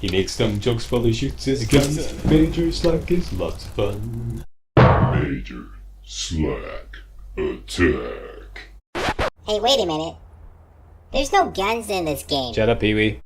He makes dumb jokes while he shoots his guns. Major Slack is lots of fun. Major Slack Attack. Hey, wait a minute. There's no guns in this game. Shut up, Pee-wee.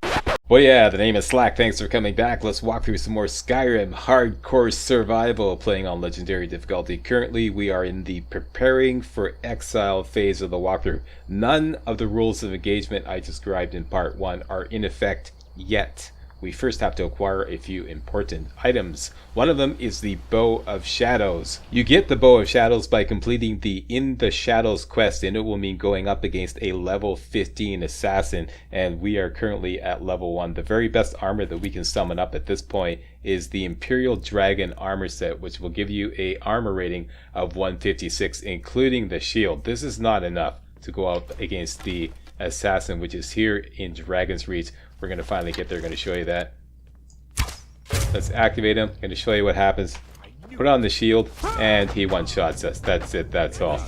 Well, yeah, the name is Slack. Thanks for coming back. Let's walk through some more Skyrim hardcore survival playing on legendary difficulty. Currently, we are in the preparing for exile phase of the walkthrough. None of the rules of engagement I described in part 1 are in effect yet. We first have to acquire a few important items. One of them is the Bow of Shadows. You get the Bow of Shadows by completing the In the Shadows quest, and it will mean going up against a level 15 assassin, and we are currently at level 1. The very best armor that we can summon up at this point is the Imperial Dragon armor set, which will give you a armor rating of 156, including the shield. This is not enough to go up against the assassin, which is here in Dragon's Reach. We're going to finally get there. Going to show you that. Let's activate him. Going to show you what happens. Put on the shield, and he one-shots us. That's it. That's all.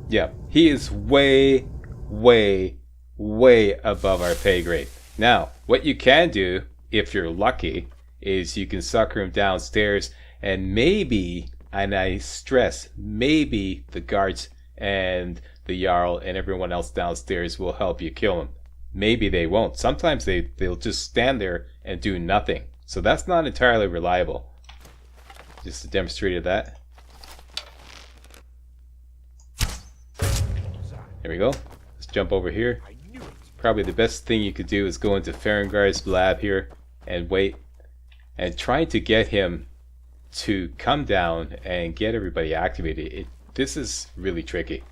Yeah, he is way, way, way above our pay grade. Now, what you can do, if you're lucky, is you can sucker him downstairs, and maybe, and I stress, maybe the guards and the Jarl and everyone else downstairs will help you kill him. Maybe they won't. Sometimes they'll just stand there and do nothing. So that's not entirely reliable. Just to demonstrate that. There we go. Let's jump over here. Probably the best thing you could do is go into Farengard's lab here and wait. And trying to get him to come down and get everybody activated. This is really tricky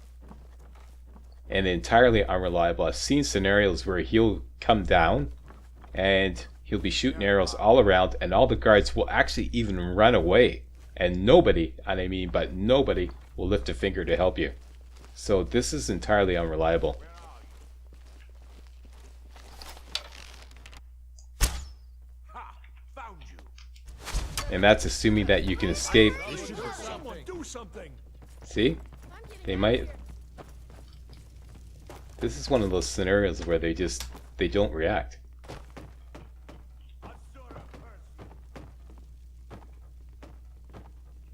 and entirely unreliable. I've seen scenarios where he'll come down and he'll be shooting arrows all around, and all the guards will actually even run away, and nobody, and I mean but nobody, will lift a finger to help you. So this is entirely unreliable. And that's assuming that you can escape. See? They might. This is one of those scenarios where they don't react.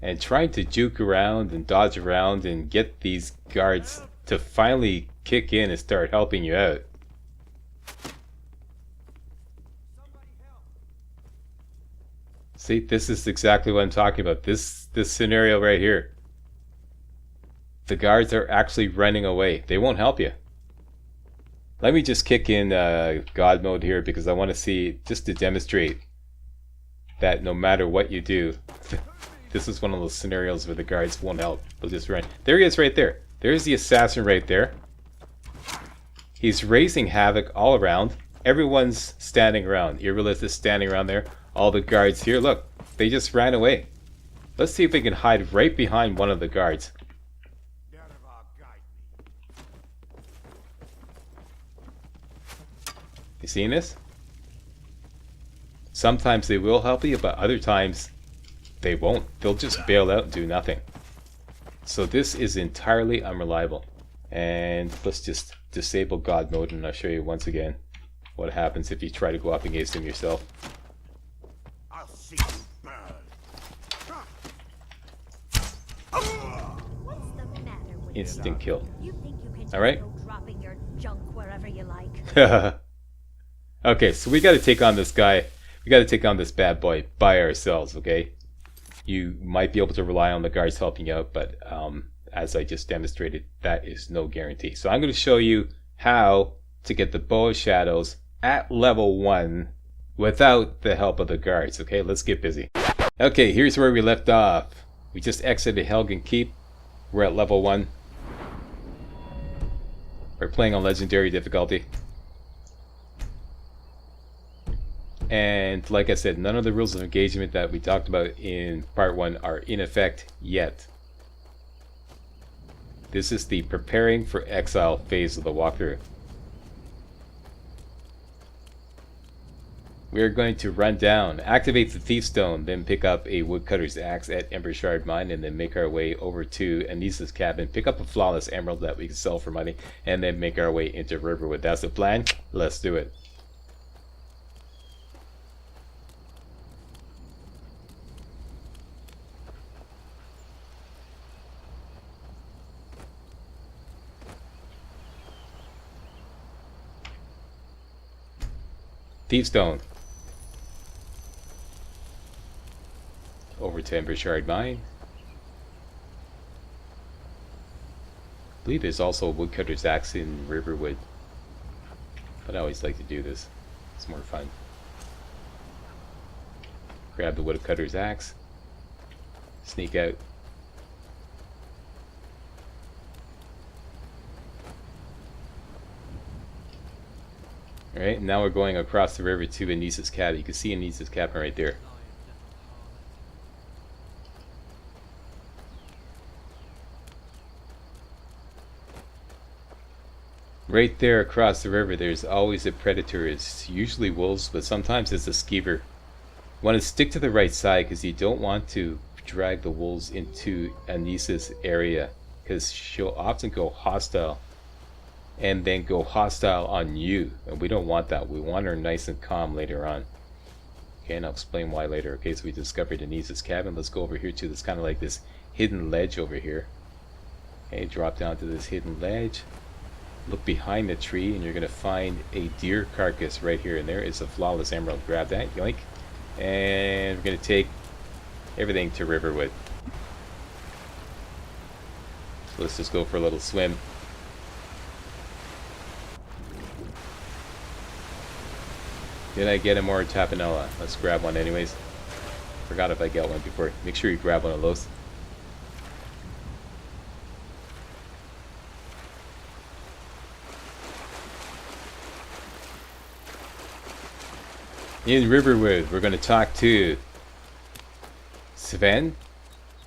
And trying to juke around and dodge around and get these guards to finally kick in and start helping you out. See, this is exactly what I'm talking about. This scenario right here. The guards are actually running away. They won't help you. Let me just kick in God mode here because I want to see, just to demonstrate that no matter what you do, this is one of those scenarios where the guards won't help. They'll just run. There he is right there. There's the assassin right there. He's raising havoc all around. Everyone's standing around. Irrelith is standing around there. All the guards here, look, they just ran away. Let's see if we can hide right behind one of the guards. You seeing this? Sometimes they will help you, but other times they won't. They'll just bail out and do nothing. So this is entirely unreliable. And let's just disable God mode, and I'll show you once again what happens if you try to go up against him yourself. I'll see you burn. What's the matter with Instant kill. you? Think you can just Alright. go dropping your junk wherever you like? Okay, so we got to take on this guy. We got to take on this bad boy by ourselves, okay? You might be able to rely on the guards helping you out, but as I just demonstrated, that is no guarantee. So I'm going to show you how to get the Bow of Shadows at level 1 without the help of the guards, okay? Let's get busy. Okay, here's where we left off. We just exited Helgen Keep. We're at level 1. We're playing on legendary difficulty. And like I said, none of the rules of engagement that we talked about in part 1 are in effect yet. This is the preparing for exile phase of the walkthrough. We are going to run down, activate the Thief Stone, then pick up a Woodcutter's Axe at Ember Shard Mine, and then make our way over to Anisa's cabin, pick up a Flawless Emerald that we can sell for money, and then make our way into Riverwood. That's the plan. Let's do it. Thiefstone. Over to Ember Shard Mine. I believe there's also a woodcutter's axe in Riverwood. But I always like to do this. It's more fun. Grab the woodcutter's axe. Sneak out. Alright, now we're going across the river to Anissa's cabin. You can see Anissa's cabin right there. Right there across the river, there's always a predator. It's usually wolves, but sometimes it's a skeever. You want to stick to the right side because you don't want to drag the wolves into Anissa's area, because she'll often go hostile and then go hostile on you, and we don't want that. We want her nice and calm later on. Okay, and I'll explain why later. Okay, so we discovered Anissa's cabin. Let's go over here to this kind of like this hidden ledge over here. Okay, drop down to this hidden ledge. Look behind the tree and you're going to find a deer carcass right here, and there is a flawless emerald. Grab that, yoink. And we're going to take everything to Riverwood. So let's just go for a little swim. Did I get a more tapanella? Let's grab one anyways. Forgot if I got one before. Make sure you grab one of those. In Riverwood, we're going to talk to Sven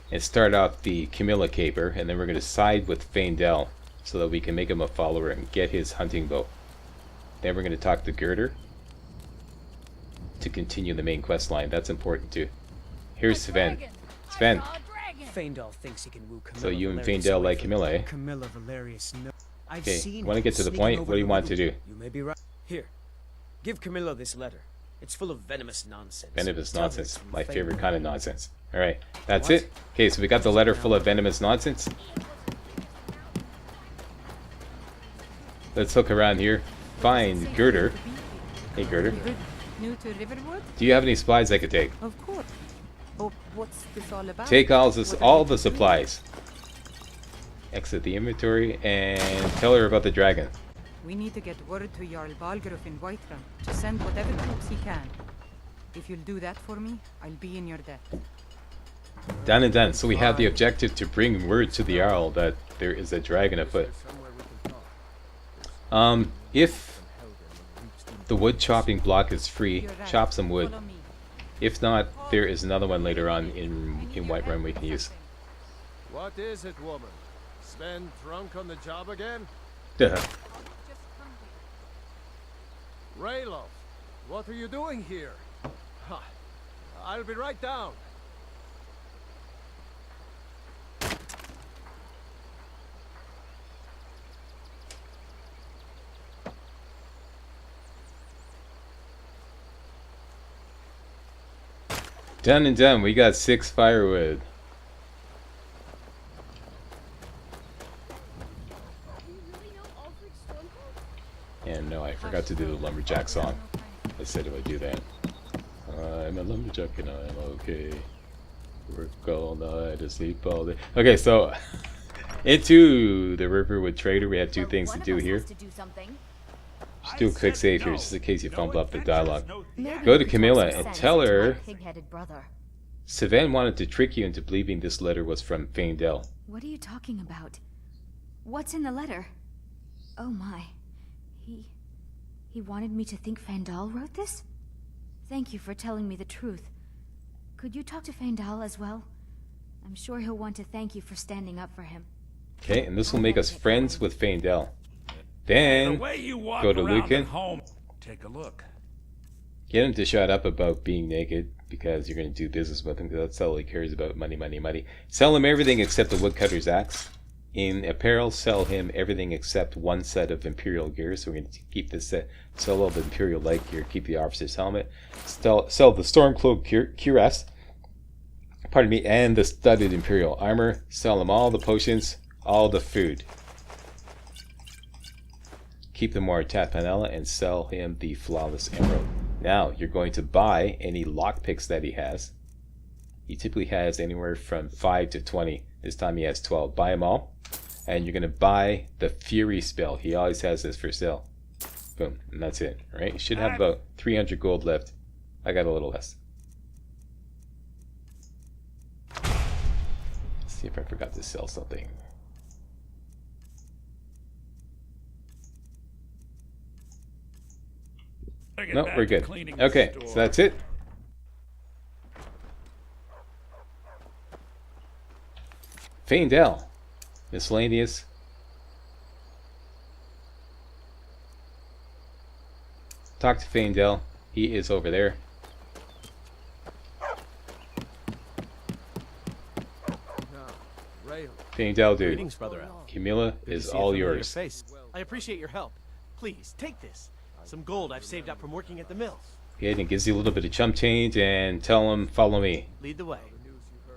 and start off the Camilla caper, and then we're going to side with Faendal so that we can make him a follower and get his hunting bow. Then we're going to talk to Girder to continue the main quest line. That's important too. Here's Sven. Sven. Faendal thinks he can woo Camilla. So you and Valerius Faendal away like from Camilla, eh? Camilla Valerius, no. I've Okay, seen want to get to the sneaking point? over What do you the want to do? river. You may be right. Here, give Camilla this letter. It's full of venomous nonsense. Venomous Tell her nonsense. it's from My Faendal. favorite kind of nonsense. Alright, that's What? it. Okay, so we got the letter full of venomous nonsense. Let's look around here. Find Girder. Hey Girder. New to Riverwood? Do you have any supplies I could take? Of course. Oh, what's this all about? Take all What all are the you doing? supplies. Exit the inventory and tell her about the dragon. We need to get word to Jarl Balgruuf in Whiterun to send whatever troops he can. If you'll do that for me, I'll be in your debt. Done and done. So we have the objective to bring word to the Jarl that there is a dragon afoot. If the wood chopping block is free, You're right. chop some wood. Follow me. If not, there is another one later on in Whiterun we can use. What is it, woman? Sven drunk on the job again? Duh. Rayloff, what are you doing here? Ha, I'll be right down. Done and done. We got 6 firewood. And no, I forgot to do the lumberjack song. I said if I do that. I'm a lumberjack and I'm okay. Work all night, sleep all day. Okay, so into the Riverwood Trader, we have 2 things to do here. Just do a quick save here, just in case you fumble up the dialogue. Go to Camilla and tell her Pig-headed brother. Sven wanted to trick you into believing this letter was from Faendal. What are you talking about? What's in the letter? Oh my. He wanted me to think Faendal wrote this? Thank you for telling me the truth. Could you talk to Faendal as well? I'm sure he'll want to thank you for standing up for him. Okay, and this will make us friends with Faendal. Then, go to Lucan. Take a look. Get him to shut up about being naked, because you're going to do business with him, because that's all he cares about, money, money, money. Sell him everything except the woodcutter's axe. In apparel, sell him everything except 1 set of Imperial gear, so we're going to keep this set. Sell all the Imperial light gear, keep the officer's helmet. Sell the Stormcloak cuirass, pardon me, and the studded Imperial armor. Sell him all the potions, all the food. Keep the more Tapanella and sell him the flawless emerald. Now you're going to buy any lockpicks that he has. He typically has anywhere from 5 to 20. This time he has 12. Buy them all. And you're going to buy the Fury spell. He always has this for sale. Boom. And that's it. Right? You should have about 300 gold left. I got a little less. Let's see if I forgot to sell something. No, we're good. Okay, so that's it. Faendal. Miscellaneous. Talk to Faendal. He is over there. Faendal, dude. Greetings, Brother Elf. Camilla is all yours. I appreciate your help. Please, take this. Some gold I've saved up from working at the mills. Okay, and it gives you a little bit of chump change, and tell him, follow me. Lead the way.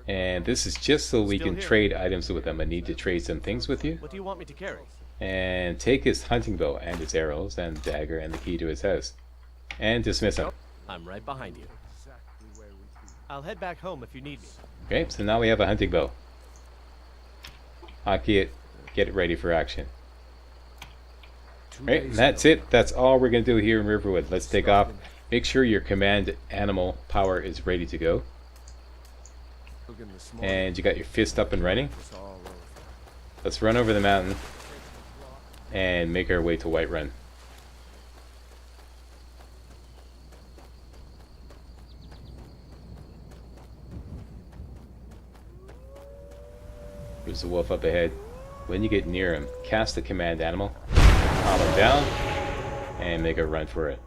And this is just so we can trade items with him. I need to trade some things with you. What do you want me to carry? And take his hunting bow, and his arrows, and dagger, and the key to his house. And dismiss him. I'm right behind you. I'll head back home if you need me. Okay, so now we have a hunting bow. Hockey it, get it ready for action. Right, and that's it. That's all we're going to do here in Riverwood. Let's take off. Make sure your command animal power is ready to go. And you got your fist up and running. Let's run over the mountain and make our way to Whiterun. There's a wolf up ahead. When you get near him, cast the command animal, calm him down, and make a run for it.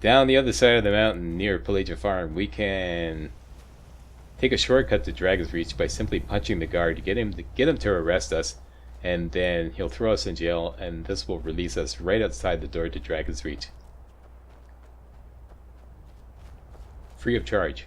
Down the other side of the mountain near Pelagia Farm, we can take a shortcut to Dragon's Reach by simply punching the guard to get him to arrest us, and then he'll throw us in jail, and this will release us right outside the door to Dragon's Reach. Free of charge.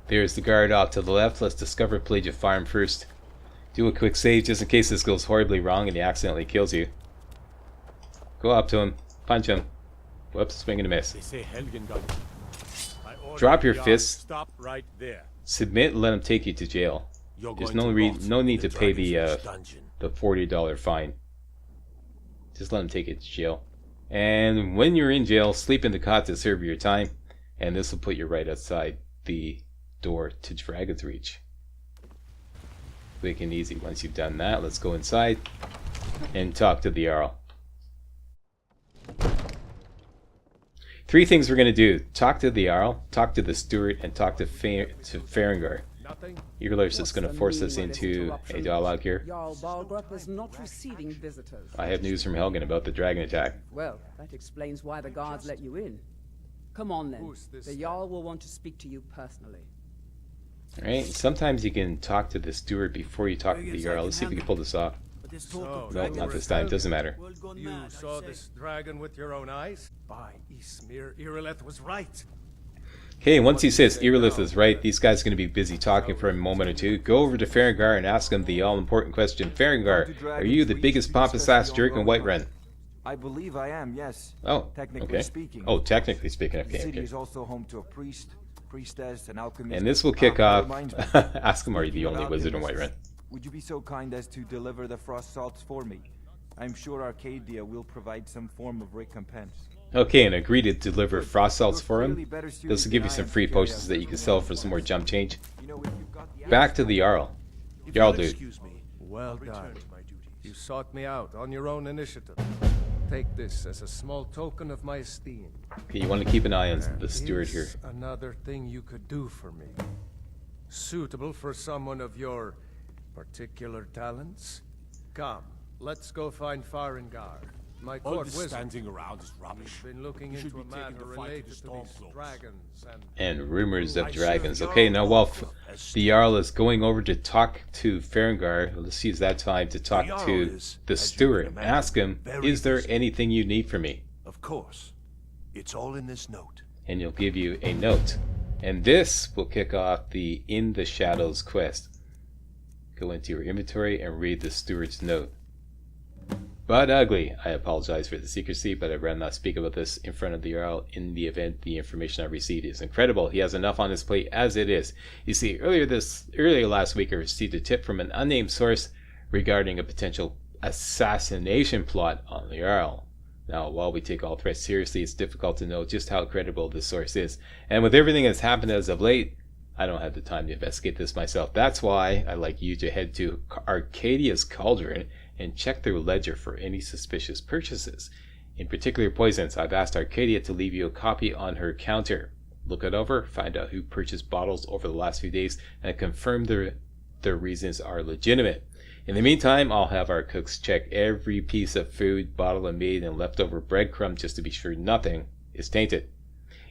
There's the guard off to the left. Let's discover Pelagia Farm first. Do a quick save just in case this goes horribly wrong and he accidentally kills you. Go up to him. Punch him. Whoops, swing and a miss. Drop your fists. Stop right there. Submit and let him take you to jail. There's no need to pay the $40 fine. Just let him take you to jail. And when you're in jail, sleep in the cot to serve your time. And this will put you right outside the door to Dragon's Reach. Quick and easy. Once you've done that, let's go inside and talk to the Jarl. 3 things we're going to do. Talk to the Jarl, talk to the Steward, and talk to Farengar. Earlif's is going to force us into a dialogue here. Jarl Balgrup is not receiving visitors. I have news from Helgen about the dragon attack. Well, that explains why the guards let you in. Come on then. The Jarl will want to speak to you personally. Alright, sometimes you can talk to the Steward before you talk to the Jarl. Let's see if we can pull this off. No, not this time. Doesn't matter. You saw this dragon with your own eyes? By Ysmir, Irileth was right. Okay, once he says Irilith is right, these guys are going to be busy talking for a moment or two. Go over to Farengar and ask him the all-important question. Farengar, are you the biggest pompous-ass jerk in Whiterun? I believe I am, yes. Oh, technically okay. speaking. Oh, technically speaking. Okay, the city okay. is also home to a priest, priestess, and alchemist. And this will kick off. Ask him, are you the only wizard in Whiterun? Would you be so kind as to deliver the frost salts for me? I'm sure Arcadia will provide some form of recompense. Okay, and agree to deliver frost salts for him. This will give you some free potions that you can sell for some more jump change. Back to the Jarl. Jarl, dude. Excuse me. Well done. You sought me out on your own initiative. Take this as a small token of my esteem. Okay, you want to keep an eye on the Steward here. Another thing you could do for me. Suitable for someone of your particular talents? Come, let's go find Farengar. My All court this wizard. standing around is rubbish. He's been looking You should into a be taking matter the fight to related the to these Stormcloaks. dragons And rumors of dragons. Okay, now while the Jarl is going over to talk to Farengar, let's use that time to talk to the Steward. Ask him, is there anything you need from me? Of course. It's all in this note. And you'll give you a note. And this will kick off the In the Shadows quest. Go into your inventory and read the steward's note. But ugly. I apologize for the secrecy, but I'd rather not speak about this in front of the Jarl in the event the information I received is incredible. He has enough on his plate as it is. You see, earlier last week I received a tip from an unnamed source regarding a potential assassination plot on the Jarl. Now, while we take all threats seriously, it's difficult to know just how credible this source is. And with everything that's happened as of late, I don't have the time to investigate this myself. That's why I'd like you to head to Arcadia's Cauldron and check their ledger for any suspicious purchases. In particular poisons, I've asked Arcadia to leave you a copy on her counter. Look it over, find out who purchased bottles over the last few days, and confirm their reasons are legitimate. In the meantime, I'll have our cooks check every piece of food, bottle and made, and leftover breadcrumb just to be sure nothing is tainted.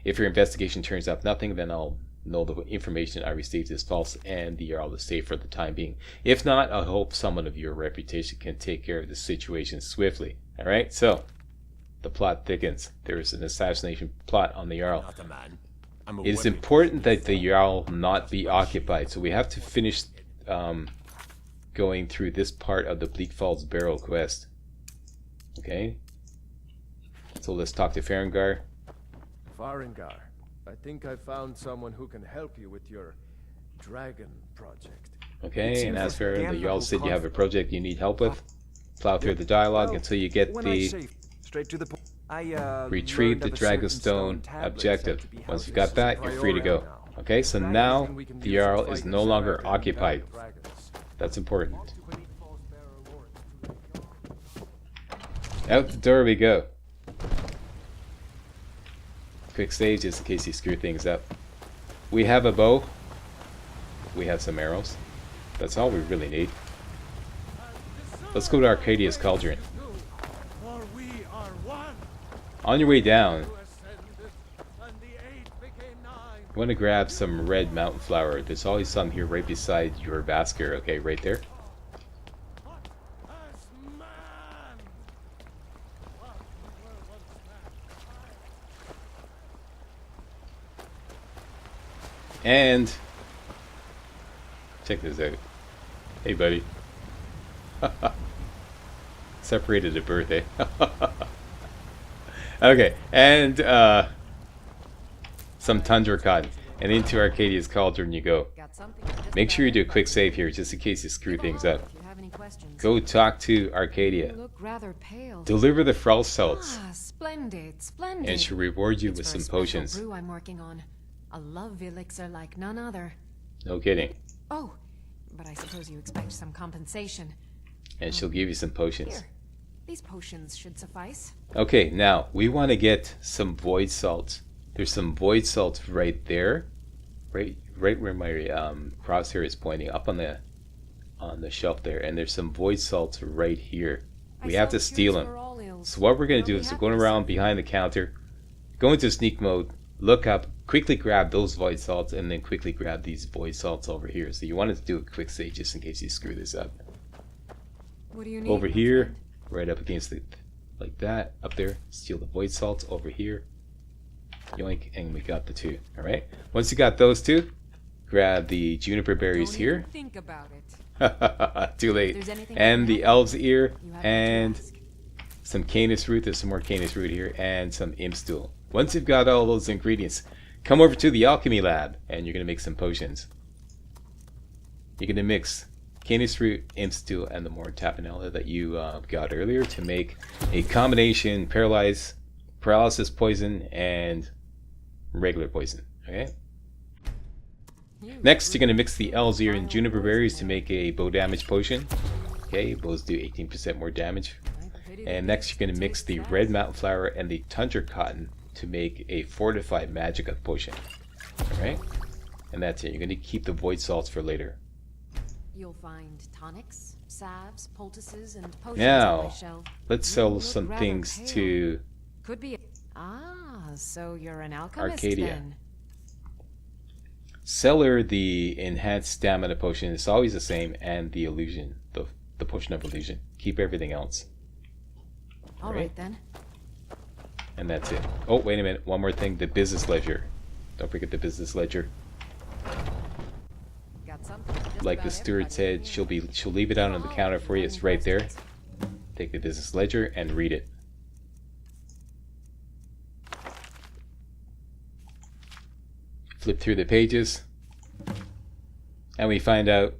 If your investigation turns up nothing, then I'll know the information I received is false and the Jarl is safe for the time being. If not, I hope someone of your reputation can take care of the situation swiftly. Alright, so the plot thickens. There is an assassination plot on the Jarl. Not a man. I'm a It is weapon. important that the Jarl not be occupied, so we have to finish going through this part of the Bleak Falls Barrow quest. Okay? So let's talk to Farengar. Farengar, I think I found someone who can help you with your dragon project. Okay, and as for the Jarl said you have a project you need help with, plow through the dialogue until you get the straight to the point. retrieve the Dragonstone objective. Once you've got that, you're free to go. Okay, so now the Jarl is no longer occupied. That's important. Out the door we go. Quick save just in case you screw things up. We have a bow. We have some arrows. That's all we really need. Let's go to Arcadia's Cauldron. On your way down, you want to grab some red mountain flower. There's always some here right beside your Vasker. Okay, right there. And check this out. Hey, buddy. Separated at birth, eh? Okay, and some tundra cotton, and into Arcadia's Cauldron you go. Make sure you do a quick save here, just in case you screw things up. Go talk to Arcadia. Look rather pale. Deliver the frost salts, Splendid, splendid. and she'll reward you It's with for some a special potions. brew I'm working on. A love elixir like none other. No kidding. Oh, but I suppose you expect some compensation. And she'll give you some potions. Here, these potions should suffice. Okay, now we want to get some void salts. There's some void salts right there, right where my crosshair is pointing, up on the shelf there, and there's some void salts right here. We have to steal them. So what we're going to do is we're going around behind the counter, go into sneak mode, look up, quickly grab those void salts, and then quickly grab these void salts over here. So you wanted to do a quick save just in case you screw this up. What do you need? Over here, right up against it, like that, up there, steal the void salts over here. Yoink, and we got the two. Alright, once you got those two, grab the juniper berries here. Think about it. Too late. And the elf's ear, and some canis root. There's some more canis root here, and some imp stool. Once you've got all those ingredients, come over to the alchemy lab, and you're going to make some potions. You're going to mix canis root, imp stool, and the more tapenella that you got earlier to make a combination paralysis poison and regular poison. Okay. Next, you're going to mix the elf's ear and juniper berries to make a bow damage potion. Okay, bows do 18% more damage. And next, you're going to mix the red mountain flower and the tundra cotton to make a fortified magicka potion. Alright? And that's it. You're going to keep the void salts for later. You'll find tonics, salves, poultices, and potions on my Now, shelf. let's You sell look some rather things pale. to Could be. So you're an alchemist Arcadia. then? Sell her the enhanced stamina potion. It's always the same, and the illusion, the potion of illusion. Keep everything else. All right then. And that's it. Oh, wait a minute. One more thing. The business ledger. Don't forget the business ledger. Got something for just Like the about steward everybody. said, she'll leave it out on the counter for you. It's right there. Take the business ledger and read it. Flip through the pages. And we find out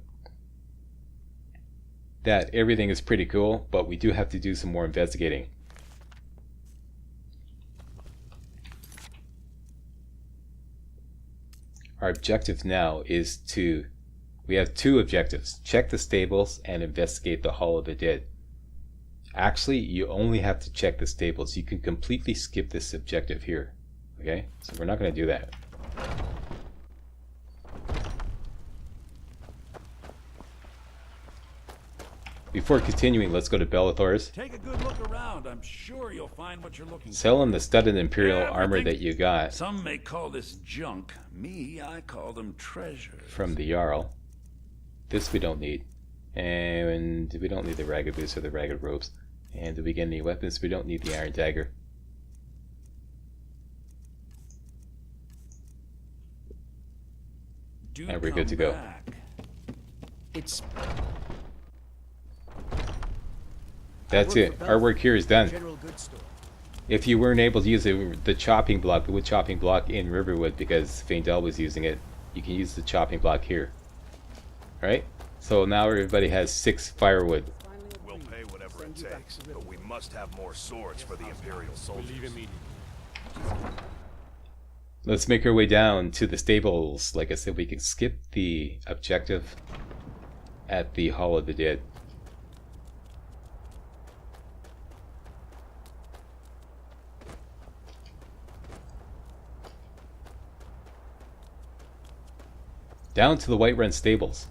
that everything is pretty cool, but we do have to do some more investigating. Our objective now is to... We have two objectives. Check the stables and investigate the Hall of the Dead. Actually, you only have to check the stables. You can completely skip this objective here. Okay? So we're not going to do that. Before continuing, let's go to Bellathor's. Take a good look around. I'm sure you'll find what you're looking for. Sell him the studded Imperial armor Everything. that you got Some may call this junk. Me, I call them treasures. from the Jarl. This we don't need. And we don't need the ragged boots or the ragged robes. And do we get any weapons? We don't need the iron dagger. Do And we're come good to go. back. It's That's it. Our work here is done. general goods store. If you weren't able to use the chopping block, the wood chopping block in Riverwood because Faendal was using it, you can use the chopping block here. Alright? So now everybody has 6 firewood. We'll pay whatever it takes, but we must have more swords for the Imperial soldiers. Let's make our way down to the stables. Like I said, we can skip the objective at the Hall of the Dead. Down to the Whiterun stables.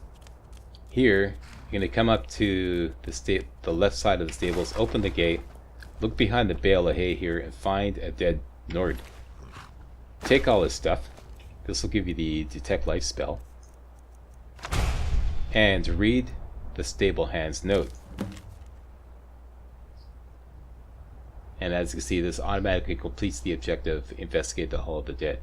Here, you're going to come up to the left side of the stables, open the gate, look behind the bale of hay here, and find a dead Nord. Take all his stuff. This will give you the Detect Life spell. And read the stable hand's note. And as you can see, this automatically completes the objective, investigate the Hall of the Dead.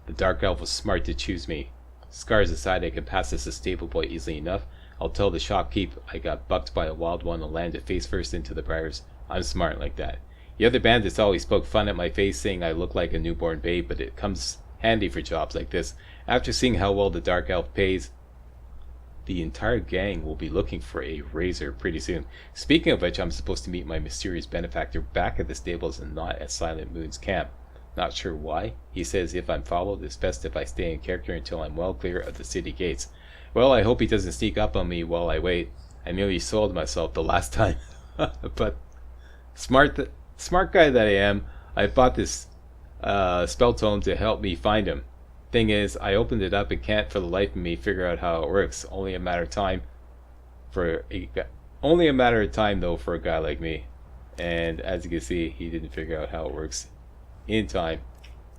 The Dark Elf was smart to choose me. Scars aside, I can pass this as stable boy easily enough. I'll tell the shopkeep I got bucked by a wild one and landed face first into the briars. I'm smart like that. The other bandits always spoke fun at my face, saying I look like a newborn babe, but it comes handy for jobs like this. After seeing how well the Dark Elf pays, the entire gang will be looking for a razor pretty soon. Speaking of which, I'm supposed to meet my mysterious benefactor back at the stables and not at Silent Moon's camp. Not sure why. He says if I'm followed, it's best if I stay in character until I'm well clear of the city gates. Well, I hope he doesn't sneak up on me while I wait. I nearly sold myself the last time. But smart guy that I am, I bought this spell tome to help me find him. Thing is, I opened it up and can't for the life of me figure out how it works. Only a matter of time though for a guy like me. And as you can see, he didn't figure out how it works in time,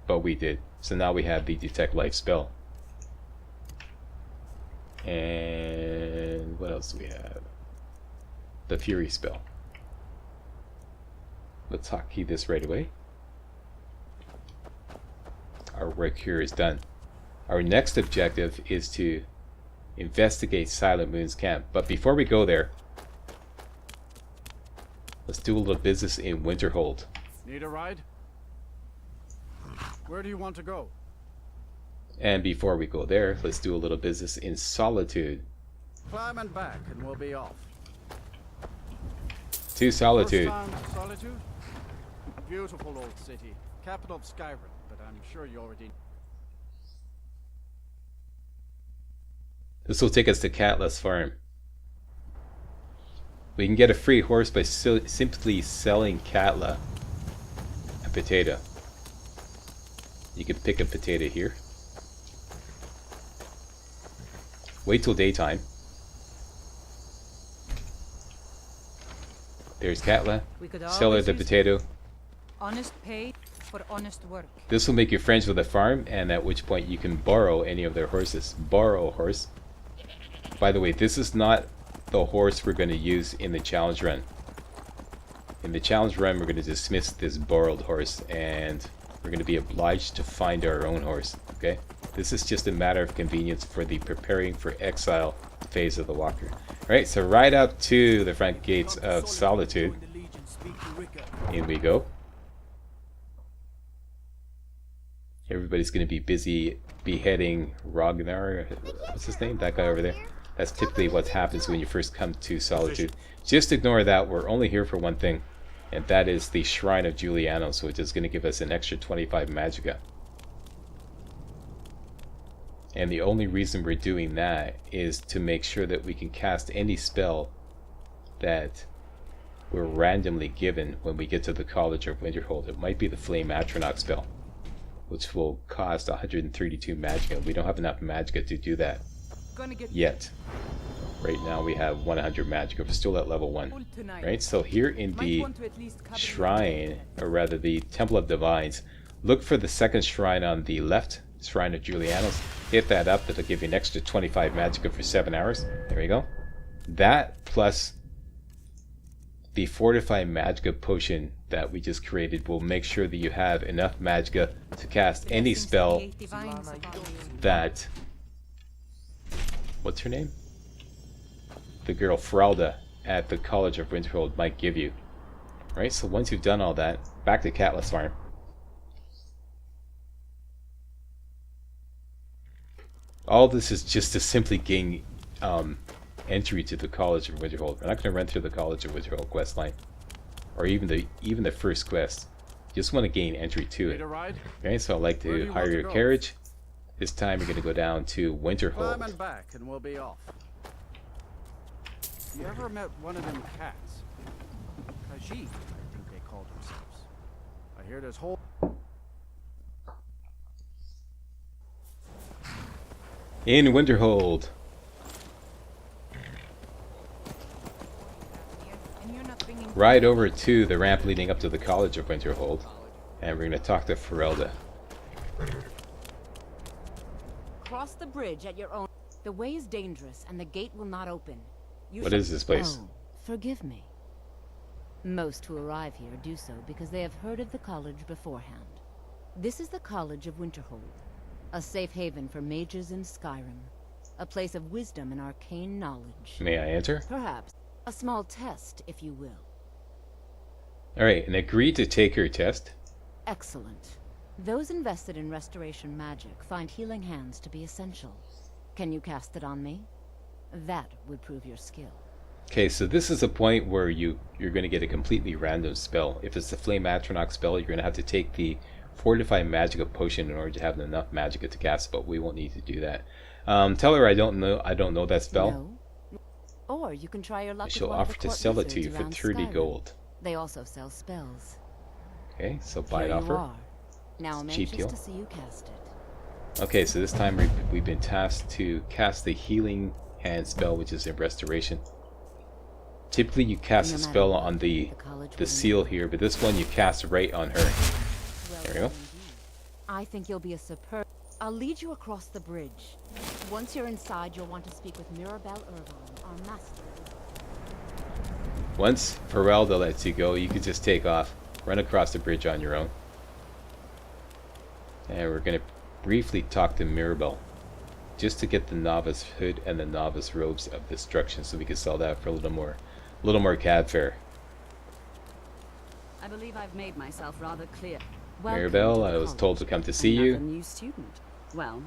but we did. So now we have the Detect Life spell. And what else do we have? The Fury spell. Let's hotkey this right away. Our work here is done. Our next objective is to investigate Silent Moon's camp. But before we go there, let's do a little business in Winterhold. Need a ride? Where do you want to go? And before we go there, let's do a little business in Solitude. Climb and back and we'll be off. To Solitude. First time, Solitude? Beautiful old city. Capital of Skyrim, but I'm sure you already... This will take us to Catla's farm. We can get a free horse by simply selling Catla a potato. You can pick a potato here. Wait till daytime. There's Catla. Sell her the potato. Honest pay for honest work. This will make you friends with the farm, and at which point you can borrow any of their horses. Borrow a horse. By the way, this is not the horse we're going to use in the challenge run. In the challenge run, we're going to dismiss this borrowed horse, and we're going to be obliged to find our own horse, okay? This is just a matter of convenience for the preparing for exile phase of the walker. Alright, so right up to the front gates of Solitude. In we go. Everybody's going to be busy beheading Ragnar. What's his name? That guy over there. That's typically what happens when you first come to Solitude. Just ignore that. We're only here for one thing, and that is the Shrine of Giuliano, which is going to give us an extra 25 magicka. And the only reason we're doing that is to make sure that we can cast any spell that we're randomly given when we get to the College of Winterhold. It might be the Flame Atronach spell, which will cost 132 magicka. We don't have enough magicka to do that yet. Right now we have 100 magicka. We're still at level 1. Right, so here in the shrine, or rather the Temple of Divines, look for the second shrine on the left, Shrine of Giuliano's. Hit that up, that'll give you an extra 25 magicka for 7 hours. There we go. That plus the Fortified Magicka potion that we just created will make sure that you have enough magicka to cast any spell that... What's her name? The girl Feralda at the College of Winterhold might give you. Right, so once you've done all that, back to Catless Farm. All this is just to simply gain entry to the College of Winterhold. We're not going to run through the College of Winterhold questline, or even the first quest. Just want to gain entry to it. Okay, so I'd like to hire your carriage. This time we're going to go down to Winterhold. Climb and back, and we'll be off. You ever met one of them cats? Khajiit, I think they called themselves. I hear there's whole... In Winterhold. Ride over to the ramp leading up to the College of Winterhold, and we're going to talk to Ferelda. Cross the bridge at your own. The way is dangerous, and the gate will not open. What is this place? Oh, forgive me. Most who arrive here do so because they have heard of the college beforehand. This is the College of Winterhold, a safe haven for mages in Skyrim, a place of wisdom and arcane knowledge. May I enter? Perhaps a small test, if you will. Alright, and agree to take your test. Excellent. Those invested in restoration magic find healing hands to be essential. Can you cast it on me? That would prove your skill. Okay, so this is a point where you're going to get a completely random spell. If it's the Flame Atronach spell, you're going to have to take the Fortified Magicka potion in order to have enough magicka to cast, but we won't need to do that. Tell her I don't know that spell. No. Or you can try your luck. She'll offer to sell it to you for 30 Skyrim. gold. They also sell spells. Okay, so buy it Here off you her. are. Now I'm Cheap anxious deal. to see you cast it. Okay, so this time we've been tasked to cast the Healing Hand spell, which is in Restoration. Typically you cast a spell on the seal here, but this one you cast right on her. There we go. I think you'll be a superb... I'll lead you across the bridge. Once you're inside, you'll want to speak with Mirabelle Irvine, our master. Once Ferelda lets you go, you can just take off, run across the bridge on your own. And we're going to briefly talk to Mirabelle, just to get the novice hood and the novice robes of destruction, so we can sell that for a little more cab fare. I believe I've made myself rather clear. Mirabelle, I was told to come to see you. New student. Well,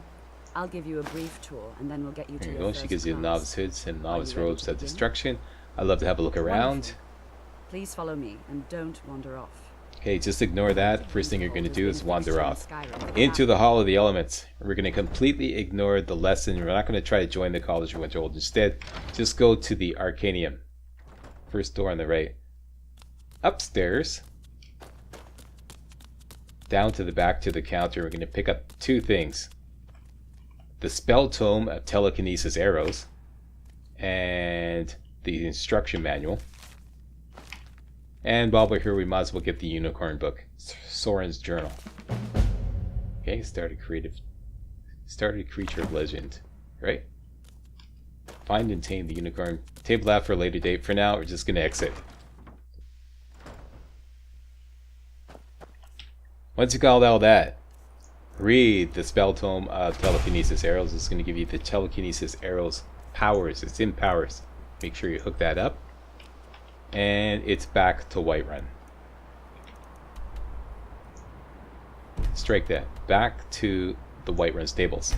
I'll give you a brief tour, and then we'll get you to There you your go. She first gives you class. novice hoods and novice ready robes to of begin? destruction. I'd love to have a look around. Wonderful. Please follow me, and don't wander off. Okay, just ignore that. First thing you're going to do is wander off into the Hall of the Elements. We're going to completely ignore the lesson. We're not going to try to join the College of Winterhold. Instead, just go to the Arcanium. First door on the right. Upstairs. Down to the back to the counter. We're going to pick up two things. The Spell Tome of Telekinesis Arrows. And the instruction manual. And while we're here, we might as well get the Unicorn book, Soren's Journal. Okay, start a creature of legend, right? Find and tame the unicorn. Table that for a later date. For now, we're just gonna exit. Once you got all that, read the spell tome of telekinesis arrows. It's going to give you the telekinesis arrows powers. It's in powers. Make sure you hook that up. And it's back to Whiterun. Strike that. Back to the Whiterun stables.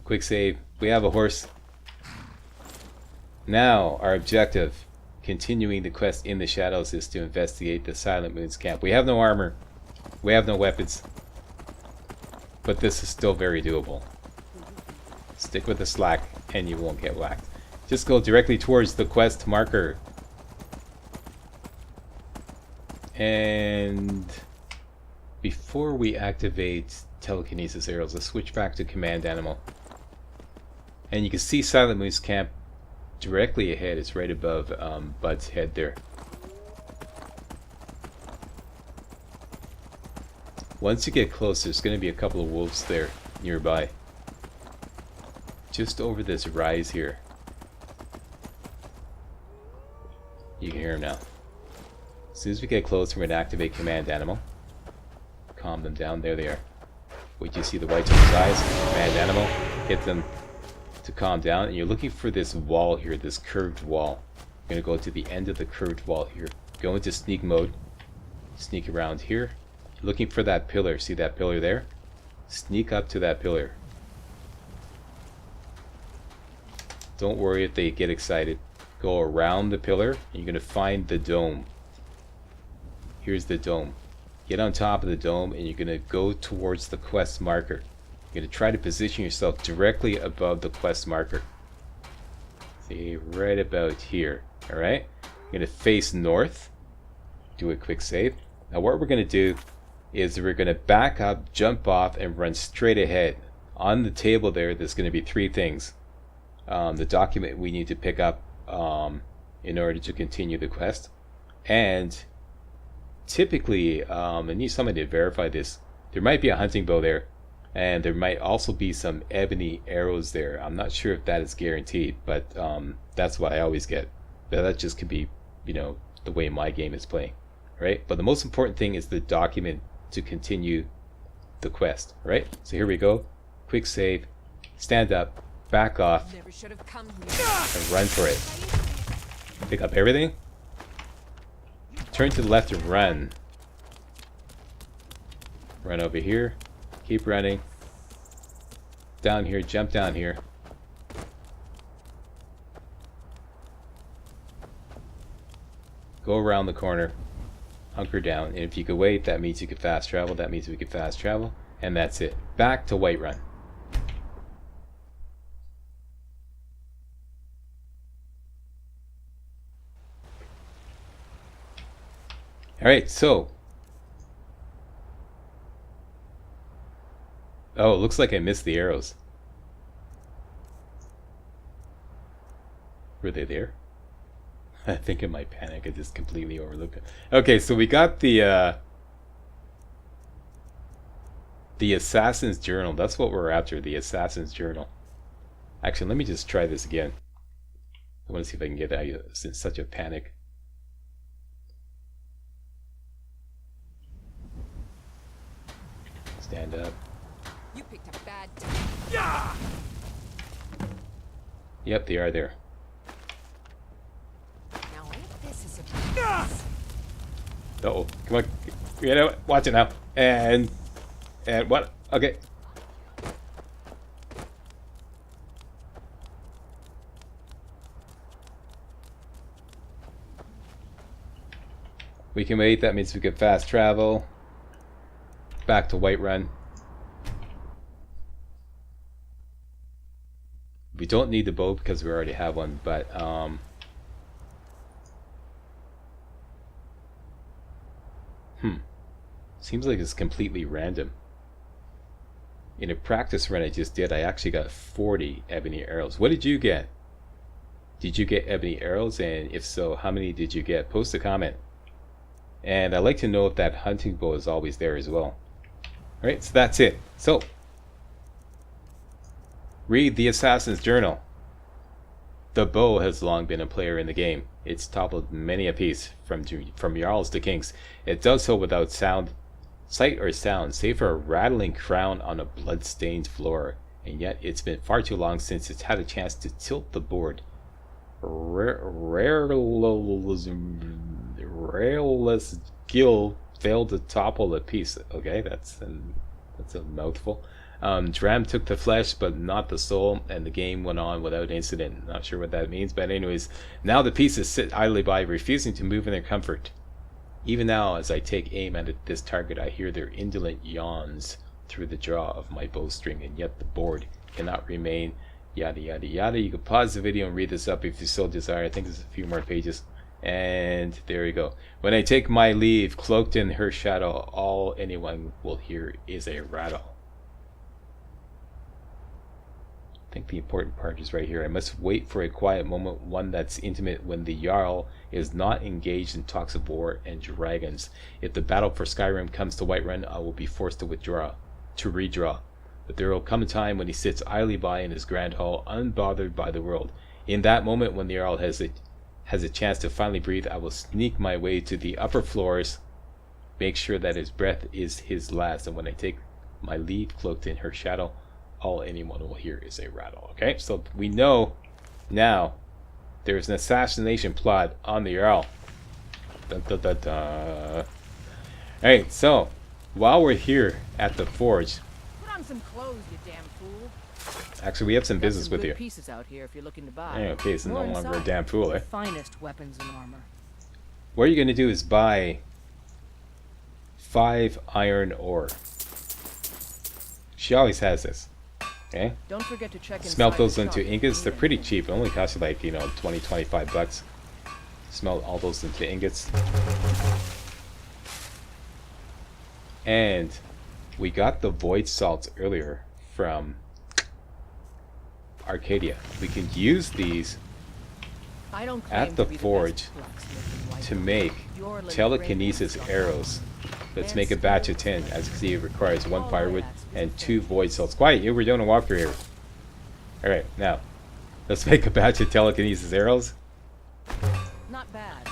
Quick save. We have a horse. Now, our objective, continuing the quest in the shadows, is to investigate the Silent Moon's camp. We have no armor. We have no weapons. But this is still very doable. Stick with the slack and you won't get whacked. Just go directly towards the quest marker. And before we activate telekinesis arrows, let's switch back to command animal. And you can see Silent Moon's camp directly ahead. It's right above Bud's head there. Once you get close, there's going to be a couple of wolves there nearby. Just over this rise here. You can hear them now. As soon as we get close, we're going to activate command animal. Calm them down. There they are. Wait till you see the whites of his eyes. Command animal. Get them to calm down. And you're looking for this wall here, this curved wall. You're going to go to the end of the curved wall here. Go into sneak mode. Sneak around here. Looking for that pillar. See that pillar there? Sneak up to that pillar. Don't worry if they get excited. Go around the pillar and you're going to find the dome. Here's the dome. Get on top of the dome and you're going to go towards the quest marker. You're going to try to position yourself directly above the quest marker. See, right about here. Alright? You're going to face north. Do a quick save. Now what we're going to do is we're going to back up, jump off, and run straight ahead. On the table there, there's going to be three things. The document we need to pick up in order to continue the quest. And typically, I need somebody to verify this. There might be a hunting bow there. And there might also be some ebony arrows there. I'm not sure if that is guaranteed, but that's what I always get. That just could be, you know, the way my game is playing, right? But the most important thing is the document to continue the quest, right? So here we go. Quick save. Stand up. Back off. Never should have come here. And run for it. Pick up everything. Turn to the left and run. Run over here. Keep running. Down here, jump down here. Go around the corner. Hunker down. And if you can wait, that means you can fast travel. That means we can fast travel. And that's it. Back to Whiterun. Alright, so. Oh, it looks like I missed the arrows. Were they there? I think in my panic I just completely overlooked it. Okay, so we got the Assassin's Journal. That's what we're after, the Assassin's Journal. Actually, let me just try this again. I want to see if I can get out of such a panic. Stand up. You picked a bad time. Yeah! Yep, they are there. Now ain't this a surprise? Uh-oh. Come on. You know, watch it now. And what? Okay. We can wait. That means we can fast travel. Back to Whiterun. We don't need the bow because we already have one, but seems like it's completely random. In a practice run I just did, I actually got 40 ebony arrows. What did you get? Did you get ebony arrows? And if so, how many did you get? Post a comment. And I'd like to know if that hunting bow is always there as well. Alright, so that's it. So, read the Assassin's Journal. The bow has long been a player in the game. It's toppled many a piece, from Jarls to Kings. It does so without sight or sound, save for a rattling crown on a blood-stained floor. And yet it's been far too long since it's had a chance to tilt the board. Railless Gill failed to topple the piece. Okay, that's a mouthful. Dram took the flesh but not the soul, and the game went on without incident. Not sure what that means, but anyways, now the pieces sit idly by, refusing to move in their comfort. Even now, as I take aim at this target, I hear their indolent yawns through the jaw of my bowstring, and yet the board cannot remain. Yada yada yada. You can pause the video and read this up if you so desire. I think there's a few more pages. And there you go. When I take my leave, cloaked in her shadow, all anyone will hear is a rattle. I think the important part is right here. I must wait for a quiet moment, one that's intimate, when the Jarl is not engaged in talks of war and dragons. If the battle for Skyrim comes to Whiterun, I will be forced to redraw. But there will come a time when he sits idly by in his grand hall, unbothered by the world. In that moment, when the Jarl has a chance to finally breathe, I will sneak my way to the upper floors, make sure that his breath is his last, and when I take my leave, cloaked in her shadow, all anyone will hear is a rattle. Okay, so we know now there's an assassination plot on the Jarl. Dun, dun, dun, dun. Alright, so while we're here at the forge, Put on some clothes, you damn fool. actually we have some business with you. Pieces out here if you're looking to buy. Okay, so no More longer a inside. damn fool, eh? The finest weapons and armor. What you're gonna do is buy 5 iron ore. She always has this. Okay? Don't forget to check Smelt inside those the into shop. ingots. They're pretty cheap. It only costs you like, 20, 25 bucks. Smelt all those into ingots. And we got the void salts earlier from Arcadia. We can use these I don't claim at the to be forge best blacksmith in Whiterun. to make Your late telekinesis brain arrows. Let's make a batch of 10. As you can see, it requires 1 firewood and 2 void salts. Quiet, you were doing a walkthrough here. Alright, now, let's make a batch of telekinesis arrows. Not bad.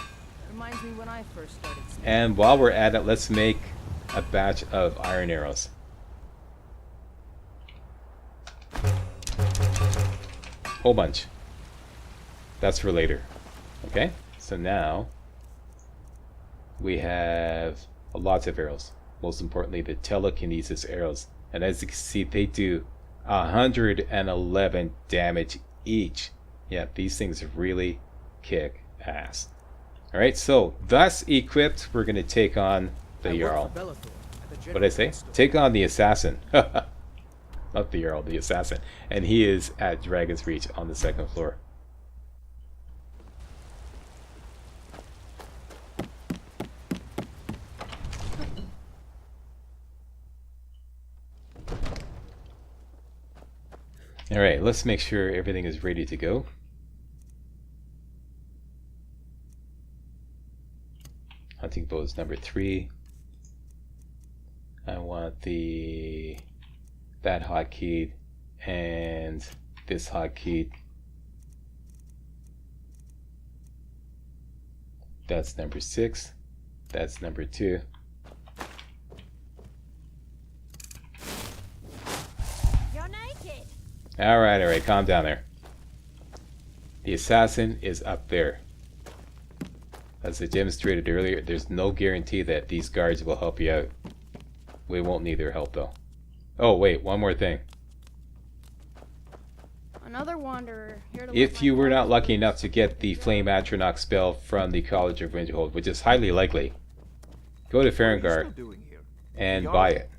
Reminds me when I first started smithing. And while we're at it, let's make a batch of iron arrows. Whole bunch. That's for later. Okay, so now we have lots of arrows. Most importantly, the telekinesis arrows. And as you can see, they do 111 damage each. Yeah, these things really kick ass. Alright, so thus equipped, we're going to take on the Jarl. What did I say? Take on the assassin. Not the Jarl, the assassin. And he is at Dragon's Reach on the 2nd floor. Alright, let's make sure everything is ready to go. Hunting bow is number 3. I want that hotkey and this hotkey. That's number 6. That's number 2. Alright, calm down there. The assassin is up there. As I demonstrated earlier, there's no guarantee that these guards will help you out. We won't need their help though. Oh wait, one more thing. Another wanderer here to If you were not lucky enough to get the Flame Atronach spell from the College of Winterhold, which is highly likely, go to Farengar and buy it.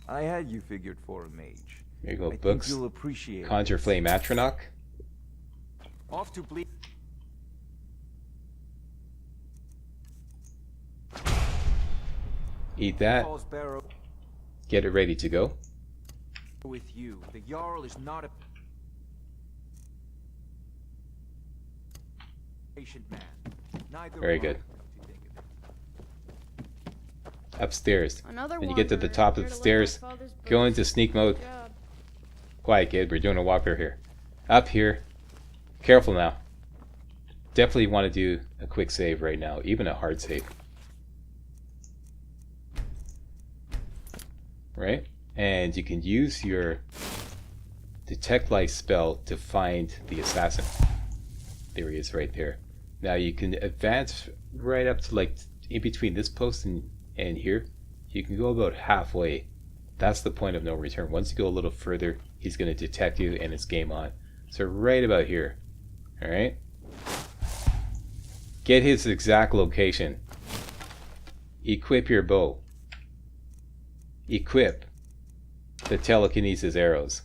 I had you figured for a mage. There you go, I books. think you'll appreciate Conjure Flame Atronach. Off to bleed. Eat that. Get it ready to go. With you, the Jarl is not a patient man. Neither Very am I. good. Upstairs. Another When you get to the wanderer top here of the to stairs, live my father's go books. into sneak mode. Good job. Quiet, kid. We're doing a walkthrough here. Up here. Careful now. Definitely want to do a quick save right now, even a hard save. Right? And you can use your Detect Light spell to find the assassin. There he is right there. Now you can advance right up to like in between this post and here. You can go about halfway. That's the point of no return. Once you go a little further, he's going to detect you and it's game on. So right about here. Alright? Get his exact location. Equip your bow. Equip the telekinesis arrows.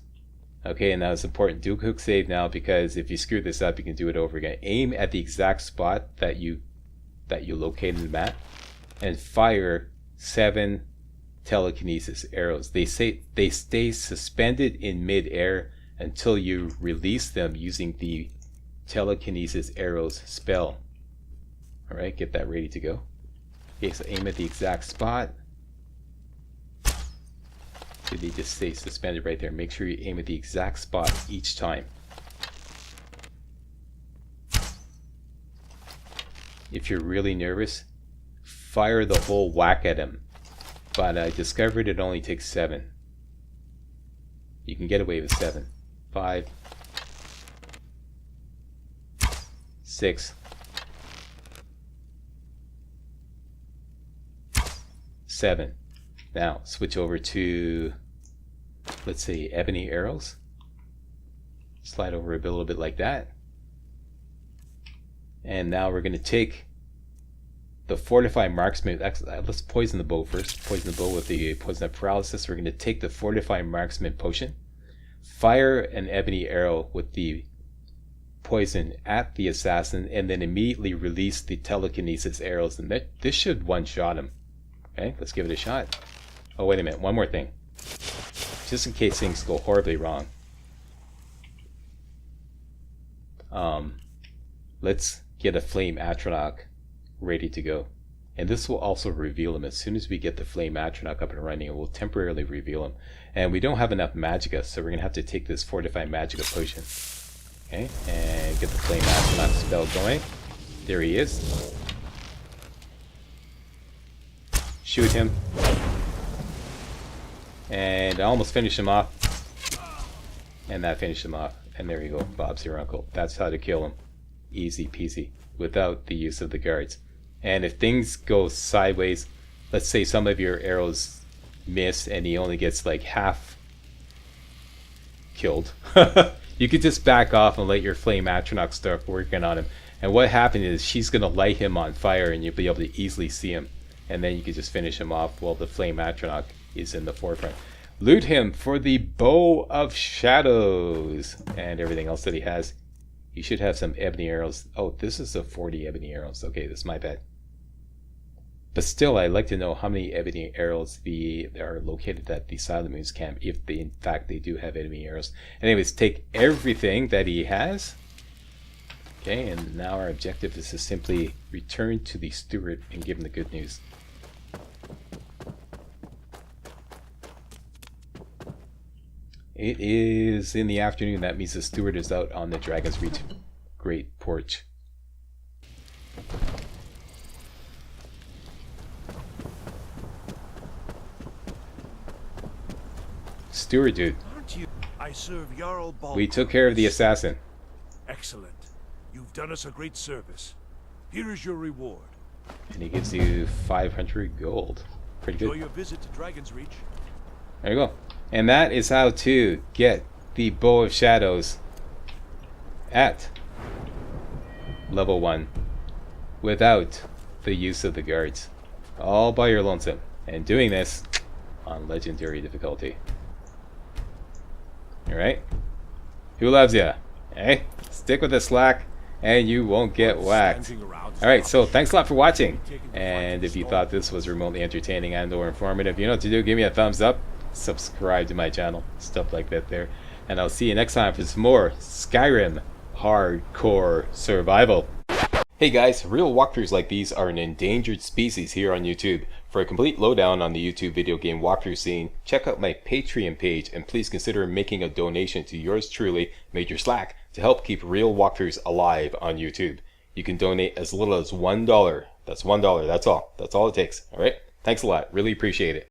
Okay, and now it's important. Do a quick save now, because if you screw this up, you can do it over again. Aim at the exact spot that you located in the map, and fire 7 telekinesis arrows. They stay suspended in mid-air until you release them using the telekinesis arrows spell. All right, get that ready to go. Okay, so aim at the exact spot. So they just stay suspended right there. Make sure you aim at the exact spot each time. If you're really nervous, fire the whole whack at him. But I discovered it only takes 7. You can get away with 7. 5, 6, 7. Now switch over to, let's say, ebony arrows. Slide over a little bit like that. And now we're going to take the fortify marksman. Let's poison the bow first. Poison the bow with the poison of paralysis. We're going to take the fortify marksman potion. Fire an ebony arrow with the poison at the assassin, and then immediately release the telekinesis arrows. And this should one-shot him. Okay, let's give it a shot. Oh, wait a minute. One more thing. Just in case things go horribly wrong. Let's get a flame atronach ready to go. And this will also reveal him. As soon as we get the flame atronach up and running, it will temporarily reveal him. And we don't have enough magicka, so we're going to have to take this fortified magicka potion. Okay, and get the flame atronach spell going. There he is. Shoot him. And I almost finished him off. And that finished him off. And there you go, Bob's your uncle. That's how to kill him. Easy peasy. Without the use of the guards. And if things go sideways, let's say some of your arrows miss and he only gets like half killed. You could just back off and let your flame atronach start working on him. And what happened is she's going to light him on fire and you'll be able to easily see him. And then you can just finish him off while the flame atronach is in the forefront. Loot him for the bow of shadows and everything else that he has. He should have some ebony arrows. Oh, this is a 40 ebony arrows. Okay, that's my bad. But still, I'd like to know how many ebony arrows are located at the Silent Moon's camp, if they, in fact, they do have ebony arrows. Anyways, take everything that he has. Okay, and now our objective is to simply return to the steward and give him the good news. It is in the afternoon. That means the steward is out on the Dragon's Reach Great Porch. Steward dude. Aren't you? I serve Jarl Balgruuf. We took care of the assassin. Excellent. You've done us a great service. Here is your reward. And he gives you 500 gold. Pretty good. Enjoy your visit to Dragon's Reach. There you go. And that is how to get the Bow of Shadows at level 1 without the use of the guards. All by your lonesome. And doing this on legendary difficulty. Alright? Who loves ya? Eh? Stick with the slack and you won't get whacked. Alright, so thanks a lot for watching. And if you thought this was remotely entertaining and or informative, you know what to do. Give me a thumbs up. Subscribe to my channel, stuff like that there, and I'll see you next time for some more Skyrim hardcore survival. Hey guys, real walkthroughs like these are an endangered species here on YouTube. For a complete lowdown on the YouTube video game walkthrough scene, check out my Patreon page and please consider making a donation to yours truly, Major Slack, to help keep real walkthroughs alive on YouTube. You can donate as little as $1. That's $1. That's all. That's all it takes. All right. Thanks a lot. Really appreciate it.